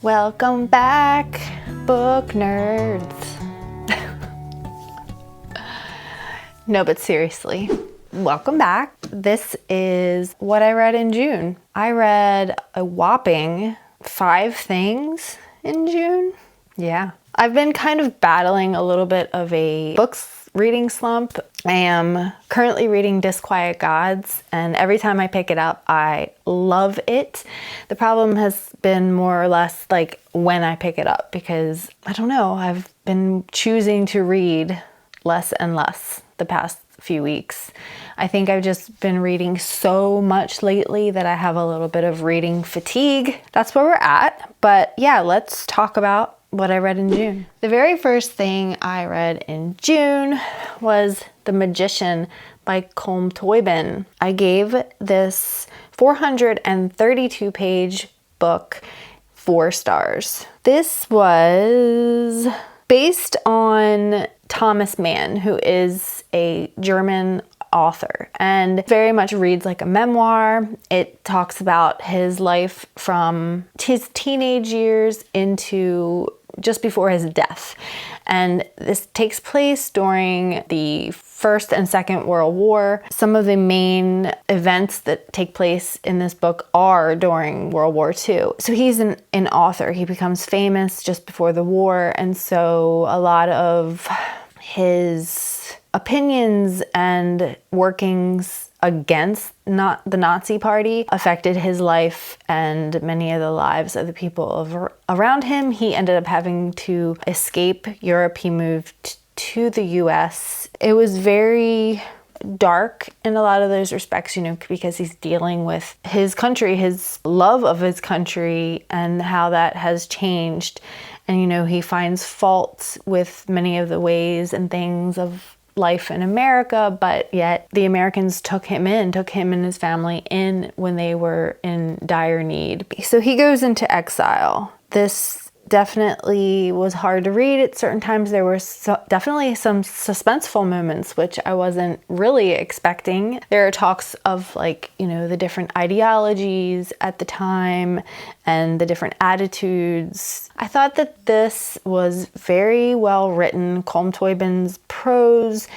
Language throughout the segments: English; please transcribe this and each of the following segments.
Welcome back, book nerds. No, but seriously, welcome back. This is what I read in June. I read a whopping 5 things in June. Yeah. I've been kind of battling a little bit of a books reading slump. I am currently reading Disquiet Gods, and every time I pick it up, I love it. The problem has been more or less like when I pick it up, because I don't know, I've been choosing to read less and less the past few weeks. I think I've just been reading so much lately that I have a little bit of reading fatigue. That's where we're at. But yeah, let's talk about what I read in June. The very first thing I read in June was The Magician by Colm Toibin. I gave this 432 page book 4 stars. This was based on Thomas Mann, who is a German author, and very much reads like a memoir. It talks about his life from his teenage years into just before his death. And this takes place during the First and Second World War. Some of the main events that take place in this book are during World War II. So he's an author. He becomes famous just before the war. And so a lot of his opinions and workings against not the Nazi Party affected his life and many of the lives of the people around him. He ended up having to escape Europe. He moved to the US. It was very dark in a lot of those respects, because he's dealing with his country, his love of his country, and how that has changed. And, he finds fault with many of the ways and things of life in America, but yet the Americans took him and his family in when they were in dire need. So he goes into exile. This definitely was hard to read at certain times. There were definitely some suspenseful moments, which I wasn't really expecting. There are talks of the different ideologies at the time and the different attitudes. I thought that this was very well written. Colm Toibin's prose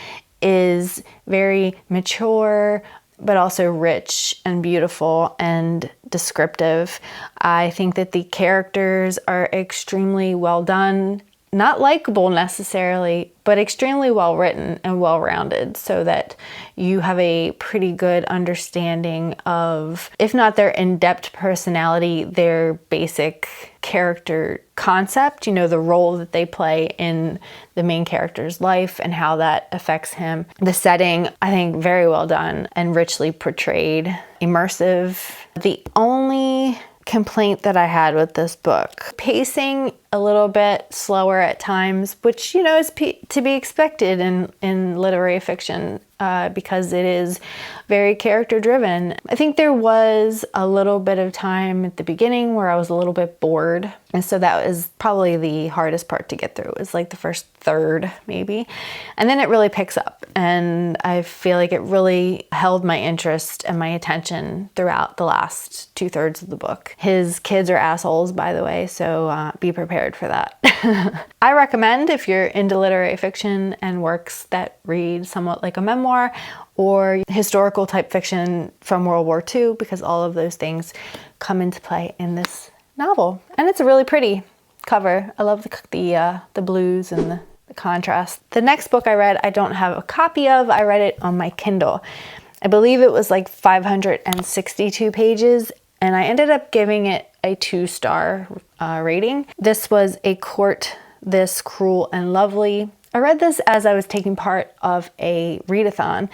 is very mature, but also rich and beautiful and descriptive. I think that the characters are extremely well done, not likable necessarily, but extremely well written and well rounded, so that you have a pretty good understanding of, if not their in-depth personality, their basic character concept, the role that they play in the main character's life and how that affects him. The setting, I think, very well done and richly portrayed, immersive. The only complaint that I had with this book, pacing a little bit slower at times, which is to be expected in literary fiction, because it is very character driven. I think there was a little bit of time at the beginning where I was a little bit bored, and so that was probably the hardest part to get through. It was like the first third maybe, and then it really picks up, and I feel like it really held my interest and my attention throughout the last 2/3 of the book. His kids are assholes, by the way, so be prepared for that. I recommend, if you're into literary fiction and works that read somewhat like a memoir or historical type fiction from World War II, because all of those things come into play in this novel. And it's a really pretty cover. I love the blues and the contrast. The next book I read, I don't have a copy of. I read it on my Kindle. I believe it was like 562 pages, and I ended up giving it a 2-star rating. This was A Court This Cruel and Lovely. I read this as I was taking part of a readathon,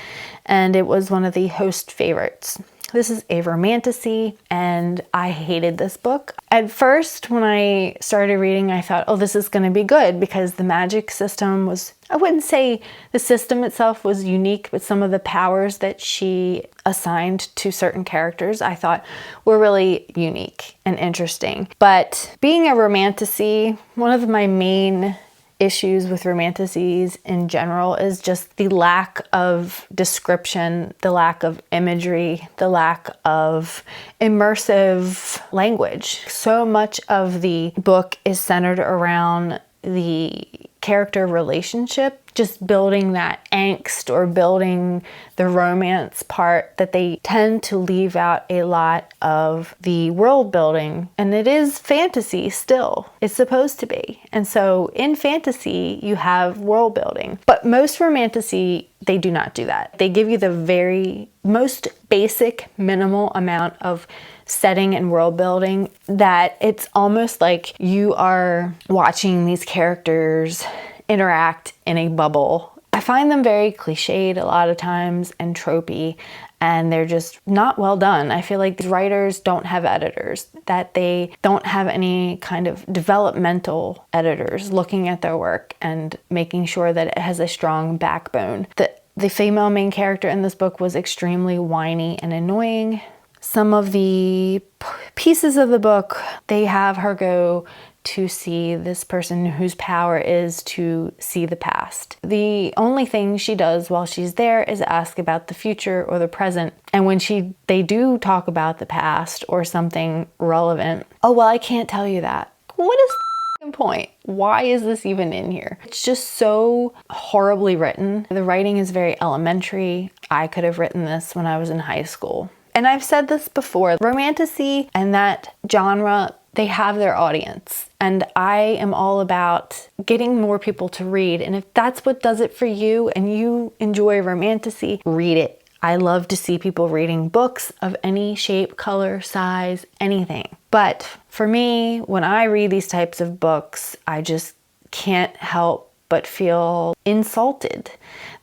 and it was one of the host favorites. This is a romantasy, and I hated this book. At first, when I started reading, I thought, oh, this is going to be good, because the magic system was, I wouldn't say the system itself was unique, but some of the powers that she assigned to certain characters, I thought were really unique and interesting. But being a romantasy, one of my main issues with romanticides in general is just the lack of description, the lack of imagery, the lack of immersive language. So much of the book is centered around the character relationship, just building that angst or building the romance part, that they tend to leave out a lot of the world building. And it is fantasy still. It's supposed to be. And so in fantasy, you have world building. But most romantasy, they do not do that. They give you the very most basic, minimal amount of setting and world building that it's almost like you are watching these characters interact in a bubble. I find them very cliched a lot of times and tropey, and they're just not well done. I feel like these writers don't have editors, that they don't have any kind of developmental editors looking at their work and making sure that it has a strong backbone. The female main character in this book was extremely whiny and annoying. Some of the pieces of the book, they have her go to see this person whose power is to see the past. The only thing she does while she's there is ask about the future or the present. And when they do talk about the past or something relevant, oh, well, I can't tell you that. What is the point? Why is this even in here? It's just so horribly written. The writing is very elementary. I could have written this when I was in high school. And I've said this before, romantasy and that genre, they have their audience. And I am all about getting more people to read. And if that's what does it for you and you enjoy romantasy, read it. I love to see people reading books of any shape, color, size, anything. But for me, when I read these types of books, I just can't help but feel insulted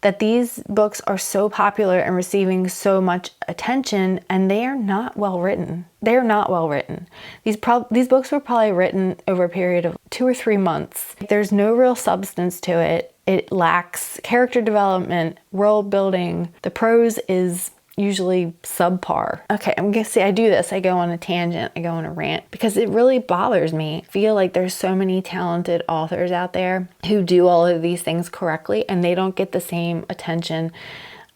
that these books are so popular and receiving so much attention, and they are not well written. They're not well written. These books were probably written over a period of 2 or 3 months. There's no real substance to it. It lacks character development, world building. The prose is usually subpar. Okay, I'm gonna say I do this. I go on a tangent, I go on a rant, because it really bothers me. I feel like there's so many talented authors out there who do all of these things correctly, and they don't get the same attention,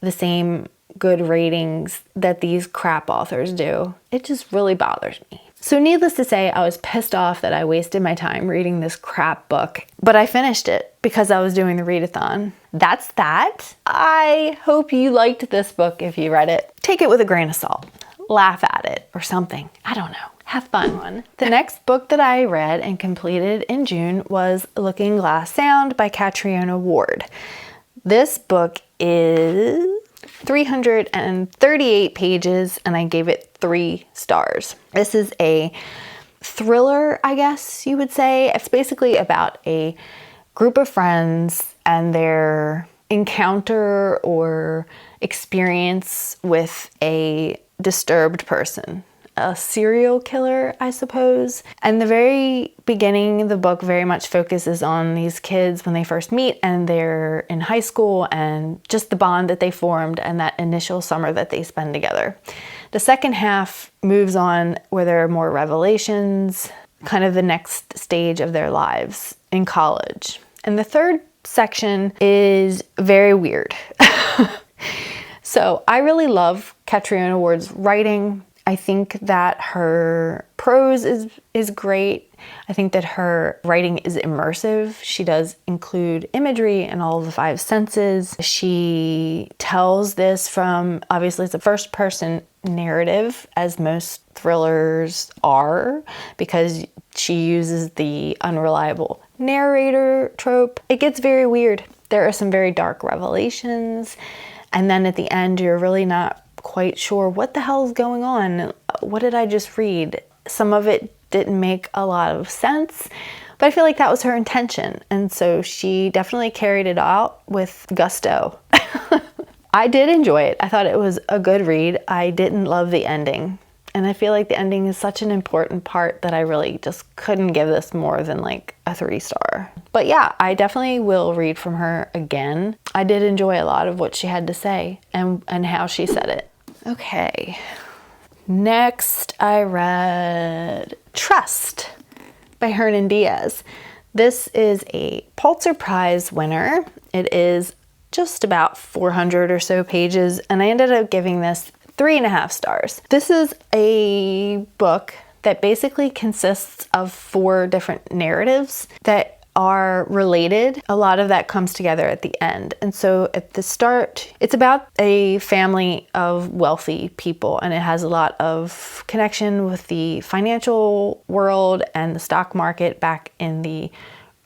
the same good ratings that these crap authors do. It just really bothers me. So needless to say, I was pissed off that I wasted my time reading this crap book, but I finished it because I was doing the readathon. That's that. I hope you liked this book if you read it. Take it with a grain of salt. Laugh at it or something. I don't know. Have fun. The next book that I read and completed in June was Looking Glass Sound by Catriona Ward. This book is 338 pages and I gave it 3 stars. This is a thriller, I guess you would say. It's basically about a group of friends and their encounter or experience with a disturbed person. A serial killer, I suppose. And the very beginning, the book very much focuses on these kids when they first meet and they're in high school and just the bond that they formed and that initial summer that they spend together. The second half moves on where there are more revelations, kind of the next stage of their lives in college. And the third section is very weird. So I really love Catriona Ward's writing. I think that her prose is great. I think that her writing is immersive. She does include imagery and all of the 5 senses. She tells this from, obviously it's a first person narrative, as most thrillers are, because she uses the unreliable narrator trope. It gets very weird. There are some very dark revelations. And then at the end, you're really not quite sure what the hell is going on. What did I just read? Some of it didn't make a lot of sense, but I feel like that was her intention. And so she definitely carried it out with gusto. I did enjoy it. I thought it was a good read. I didn't love the ending. And I feel like the ending is such an important part that I really just couldn't give this more than like a 3-star. But yeah, I definitely will read from her again. I did enjoy a lot of what she had to say and how she said it. Okay. Next, I read Trust by Hernan Diaz. This is a Pulitzer Prize winner. It is just about 400 or so pages, and I ended up giving this 3.5 stars. This is a book that basically consists of 4 different narratives that are related. A lot of that comes together at the end. And so at the start, it's about a family of wealthy people, and it has a lot of connection with the financial world and the stock market back in the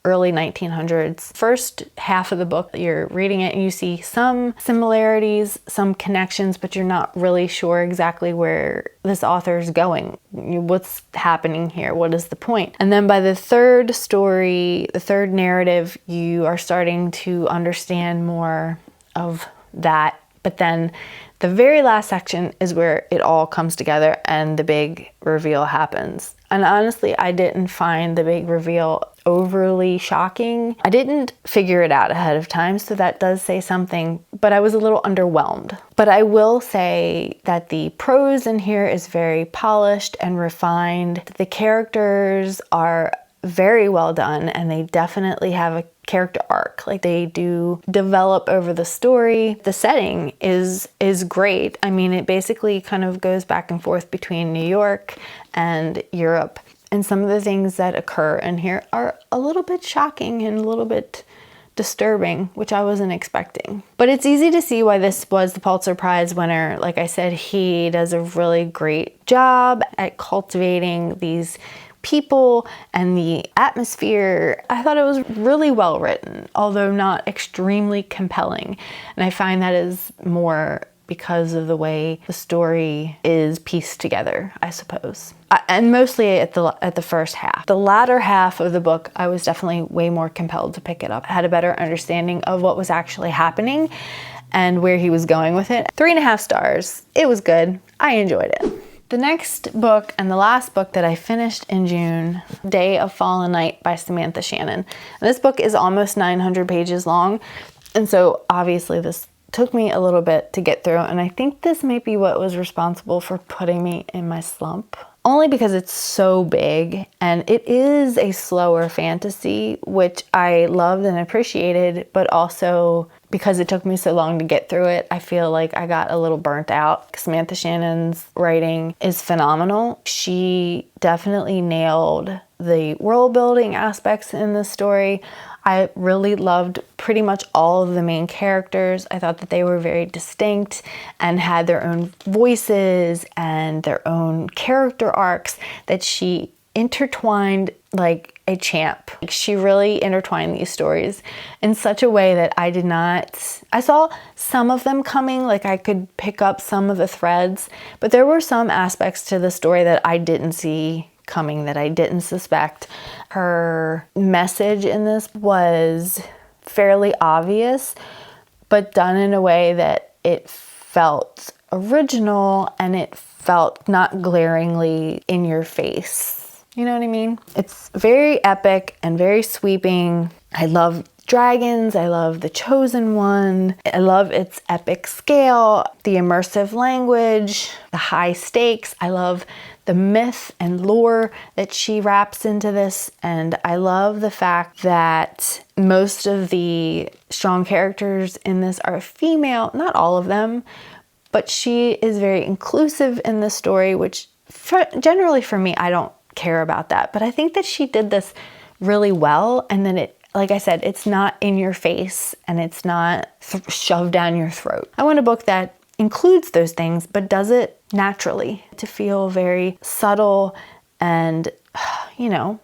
early 1900s. First half of the book, you're reading it and you see some similarities, some connections, but you're not really sure exactly where this author is going. What's happening here? What is the point? And then by the third story, the third narrative, you are starting to understand more of that. But then the very last section is where it all comes together and the big reveal happens. And honestly, I didn't find the big reveal overly shocking. I didn't figure it out ahead of time, so that does say something, but I was a little underwhelmed. But I will say that the prose in here is very polished and refined. The characters are very well done, and they definitely have a character arc. Like, they do develop over the story. The setting is great. I mean, it basically kind of goes back and forth between New York and Europe. And some of the things that occur in here are a little bit shocking and a little bit disturbing, which I wasn't expecting. But it's easy to see why this was the Pulitzer Prize winner. Like I said, he does a really great job at cultivating these people and the atmosphere. I thought it was really well written, although not extremely compelling. And I find that is more because of the way the story is pieced together, I suppose. And mostly at the first half. The latter half of the book, I was definitely way more compelled to pick it up. I had a better understanding of what was actually happening and where he was going with it. 3.5 stars. It was good. I enjoyed it. The next book and the last book that I finished in June, Day of Fallen Night by Samantha Shannon. And this book is almost 900 pages long. And so obviously this took me a little bit to get through. And I think this may be what was responsible for putting me in my slump. Only because it's so big, and it is a slower fantasy, which I loved and appreciated, but also because it took me so long to get through it, I feel like I got a little burnt out. Samantha Shannon's writing is phenomenal. She definitely nailed the world building aspects in this story. I really loved pretty much all of the main characters. I thought that they were very distinct and had their own voices and their own character arcs that she intertwined like a champ. She really intertwined these stories in such a way that I saw some of them coming, like I could pick up some of the threads, but there were some aspects to the story that I didn't see coming, that I didn't suspect. Her message in this was fairly obvious, but done in a way that it felt original and it felt not glaringly in your face. You know what I mean? It's very epic and very sweeping. I love dragons. I love the chosen one. I love its epic scale, the immersive language, the high stakes. I love the myth and lore that she wraps into this. And I love the fact that most of the strong characters in this are female, not all of them, but she is very inclusive in the story, which generally for me, I don't care about that. But I think that she did this really well. And then like I said, it's not in your face and it's not shoved down your throat. I want a book that includes those things, but does it naturally, to feel very subtle and, do you know?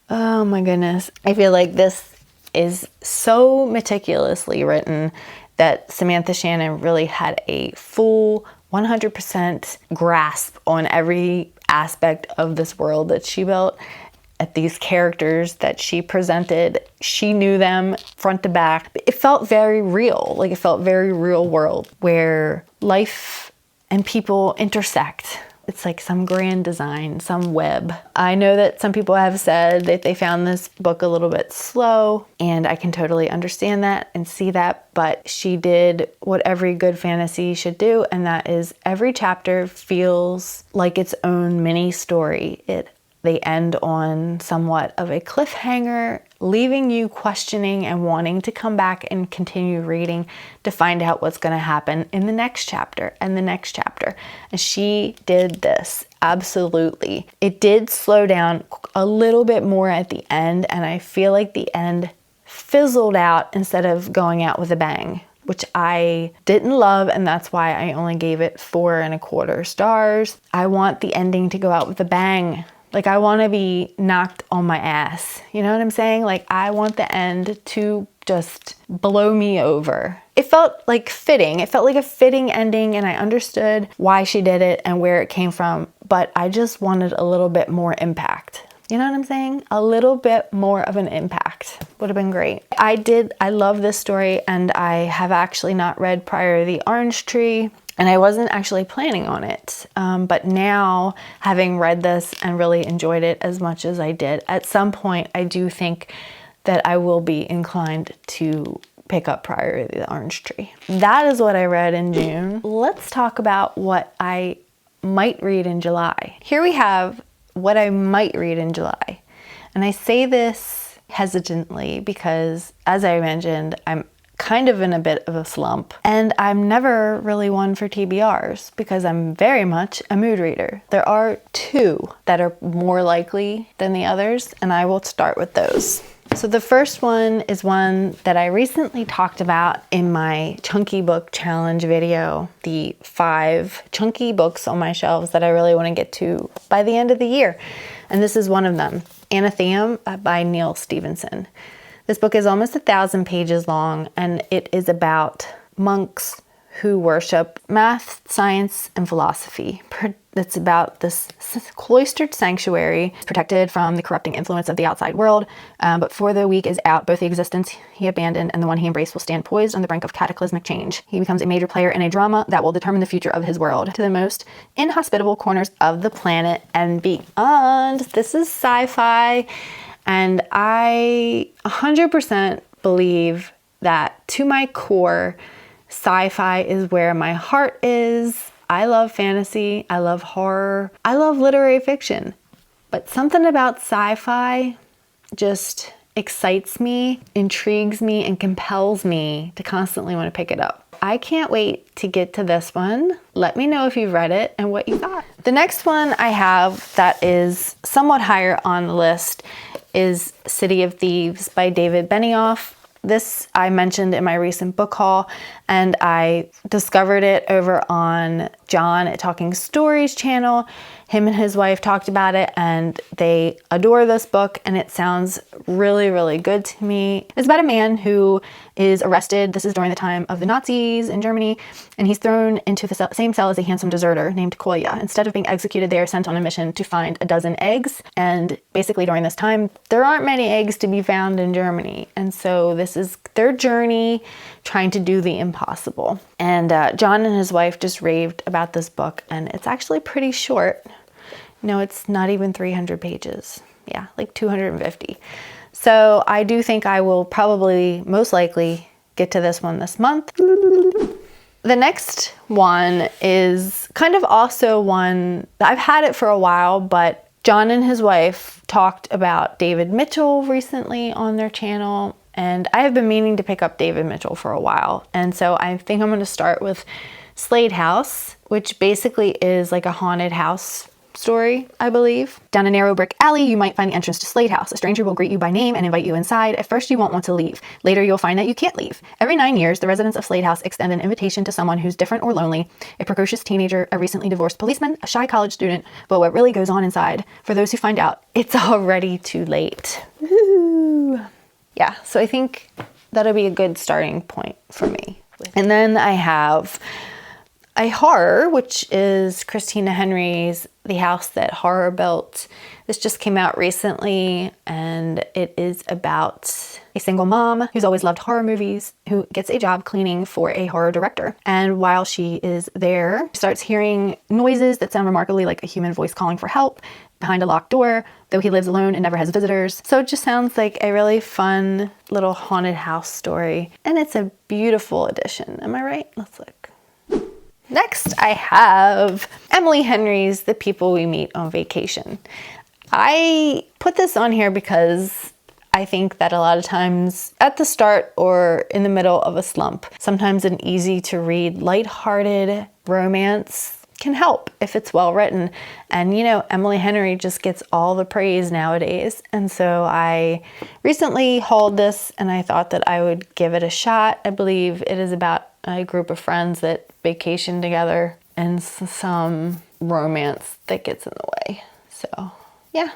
Oh my goodness. I feel like this is so meticulously written that Samantha Shannon really had a full 100% grasp on every aspect of this world that she built, at these characters that she presented. She knew them front to back. It felt very real, like it felt very real world where life and people intersect. It's like some grand design, some web. I know that some people have said that they found this book a little bit slow, and I can totally understand that and see that, but she did what every good fantasy should do, and that is every chapter feels like its own mini story. It they end on somewhat of a cliffhanger, leaving you questioning and wanting to come back and continue reading to find out what's going to happen in the next chapter and the next chapter. And she did this, absolutely. It did slow down a little bit more at the end, and I feel like the end fizzled out instead of going out with a bang, which I didn't love, and that's why I only gave it 4.25 stars. I want the ending to go out with a bang. Like, I want to be knocked on my ass. You know what I'm saying? Like, I want the end to just blow me over. It felt like fitting. It felt like a fitting ending, and I understood why she did it and where it came from, but I just wanted a little bit more impact. You know what I'm saying? A little bit more of an impact would have been great. I love this story, and I have actually not read Prior to the Orange Tree, and I wasn't actually planning on it. But now, having read this and really enjoyed it as much as I did, at some point I do think that I will be inclined to pick up Prior to the Orange Tree. That is what I read in June. Let's talk about what I might read in July. Here we have what I might read in July. And I say this hesitantly because, as I mentioned, I'm kind of in a bit of a slump, and I'm never really one for TBRs because I'm very much a mood reader. There are two that are more likely than the others, and I will start with those. So the first one is one that I recently talked about in my chunky book challenge video, the 5 chunky books on my shelves that I really want to get to by the end of the year. And this is one of them, Anathema by Neil Stevenson. This book is almost 1,000 pages long, and it is about monks who worship math, science, and philosophy. It's about this cloistered sanctuary protected from the corrupting influence of the outside world. But before the week is out, both the existence he abandoned and the one he embraced will stand poised on the brink of cataclysmic change. He becomes a major player in a drama that will determine the future of his world to the most inhospitable corners of the planet and beyond. This is sci-fi, and I 100% believe that to my core, sci-fi is where my heart is. I love fantasy, I love horror, I love literary fiction, but something about sci-fi just excites me, intrigues me, and compels me to constantly want to pick it up. I can't wait to get to this one. Let me know if you've read it and what you thought. The next one I have that is somewhat higher on the list is City of Thieves by David Benioff. This I mentioned in my recent book haul, and I discovered it over on John at Talking Stories channel. Him and his wife talked about it, and they adore this book, and it sounds really, really good to me. It's about a man who is arrested. This is during the time of the Nazis in Germany, and he's thrown into the same cell as a handsome deserter named Kolya. Instead of being executed, they are sent on a mission to find a dozen eggs, and basically during this time, there aren't many eggs to be found in Germany, and so this is their journey trying to do the impossible. And John and his wife just raved about this book, and it's actually pretty short. No, it's not even 300 pages. Yeah, like 250. So I do think I will probably, most likely, get to this one this month. The next one is kind of also one, I've had it for a while, but John and his wife talked about David Mitchell recently on their channel, and I have been meaning to pick up David Mitchell for a while. And so I think I'm going to start with Slade House, which basically is like a haunted house story, I believe. Down a narrow brick alley, you might find the entrance to Slade House. A stranger will greet you by name and invite you inside. At first, you won't want to leave. Later, you'll find that you can't leave. Every 9 years, the residents of Slade House extend an invitation to someone who's different or lonely, a precocious teenager, a recently divorced policeman, a shy college student, but what really goes on inside, for those who find out, it's already too late. Woo. Yeah, so I think that'll be a good starting point for me. And then I have a horror, which is Christina Henry's The House That Horror Built. This just came out recently, and it is about a single mom who's always loved horror movies, who gets a job cleaning for a horror director. And while she is there, she starts hearing noises that sound remarkably like a human voice calling for help behind a locked door, though he lives alone and never has visitors. So it just sounds like a really fun little haunted house story. And it's a beautiful addition. Am I right? Let's look. Next, I have Emily Henry's The People We Meet on Vacation. I put this on here because I think that a lot of times at the start or in the middle of a slump, sometimes an easy to read, lighthearted romance can help if it's well written. And you know, Emily Henry just gets all the praise nowadays. And so I recently hauled this and I thought that I would give it a shot. I believe it is about a group of friends that vacation together and some romance that gets in the way. So yeah,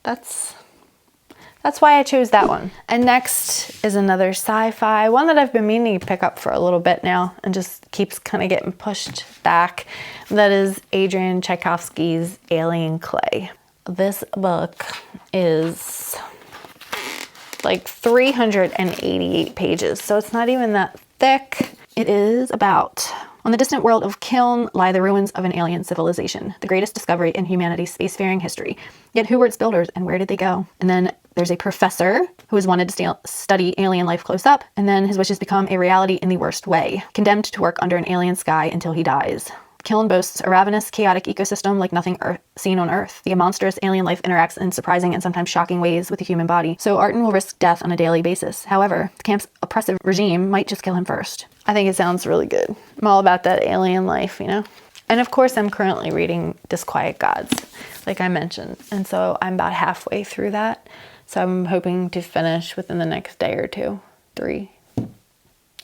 that's why I chose that one. And next is another sci-fi, one that I've been meaning to pick up for a little bit now and just keeps kind of getting pushed back. That is Adrian Tchaikovsky's Alien Clay. This book is like 388 pages, so it's not even that thick. It is about, on the distant world of Kiln lie the ruins of an alien civilization, the greatest discovery in humanity's spacefaring history. Yet who were its builders and where did they go? And then there's a professor who has wanted to study alien life close up, and then his wishes become a reality in the worst way, condemned to work under an alien sky until he dies. Kiln boasts a ravenous, chaotic ecosystem like nothing seen on Earth. The monstrous alien life interacts in surprising and sometimes shocking ways with the human body, so Arton will risk death on a daily basis. However, the camp's oppressive regime might just kill him first. I think it sounds really good. I'm all about that alien life, you know? And of course, I'm currently reading Disquiet Gods, like I mentioned. And so I'm about halfway through that. So I'm hoping to finish within the next day or two. 3.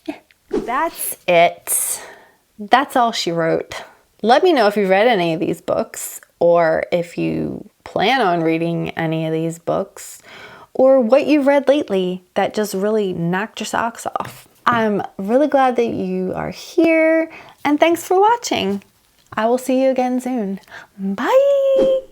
Yeah. That's it. That's all she wrote. Let me know if you've read any of these books, or if you plan on reading any of these books, or what you've read lately that just really knocked your socks off. I'm really glad that you are here, and thanks for watching. I will see you again soon. Bye!